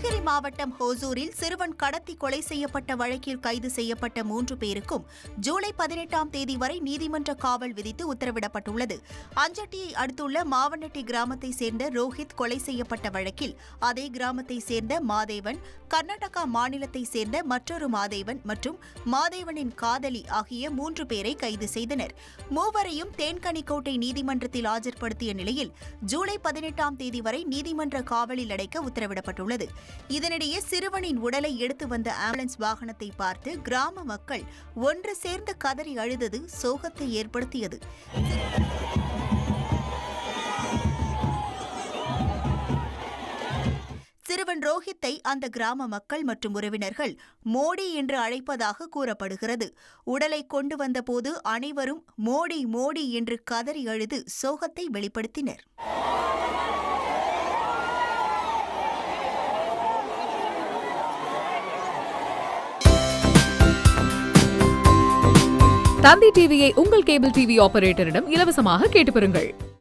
நீலகிரி மாவட்டம் ஹோசூரில் சிறுவன் கடத்தி கொலை செய்யப்பட்ட வழக்கில் கைது செய்யப்பட்ட 3 பேருக்கும் ஜூலை 18ஆம் தேதி வரை நீதிமன்ற காவல் விதித்து உத்தரவிடப்பட்டுள்ளது. அஞ்சட்டியை அடுத்துள்ள மாவனட்டி கிராமத்தை சேர்ந்த ரோஹித் கொலை செய்யப்பட்ட வழக்கில் அதே கிராமத்தை சேர்ந்த மாதேவன், கர்நாடகா மாநிலத்தை சேர்ந்த மற்றொரு மாதேவன் மற்றும் மாதேவனின் காதலி ஆகிய 3 பேரை கைது செய்தனர். மூவரையும் தேன்கனிக்கோட்டை நீதிமன்றத்தில் ஆஜர்படுத்திய நிலையில் ஜூலை 18ஆம் தேதி வரை நீதிமன்ற காவலில் அடைக்க உத்தரவிடப்பட்டுள்ளது. இதனிடையே சிறுவனின் உடலை எடுத்து வந்த ஆம்புலன்ஸ் வாகனத்தை பார்த்து கிராம மக்கள் ஒன்று சேர்ந்து கதறி அழுதது சோகத்தை ஏற்படுத்தியது. சிறுவன் ரோஹித்தை அந்த கிராம மக்கள் மற்றும் உறவினர்கள் மோடி என்று அழைப்பதாக கூறப்படுகிறது. உடலை கொண்டு வந்தபோது அனைவரும் மோடி மோடி என்று கதறி அழுது சோகத்தை வெளிப்படுத்தினர். தந்தி டிவியை உங்கள் கேபிள் டிவி ஆபரேட்டரிடம் இலவசமாக கேட்டு பெறுங்கள்.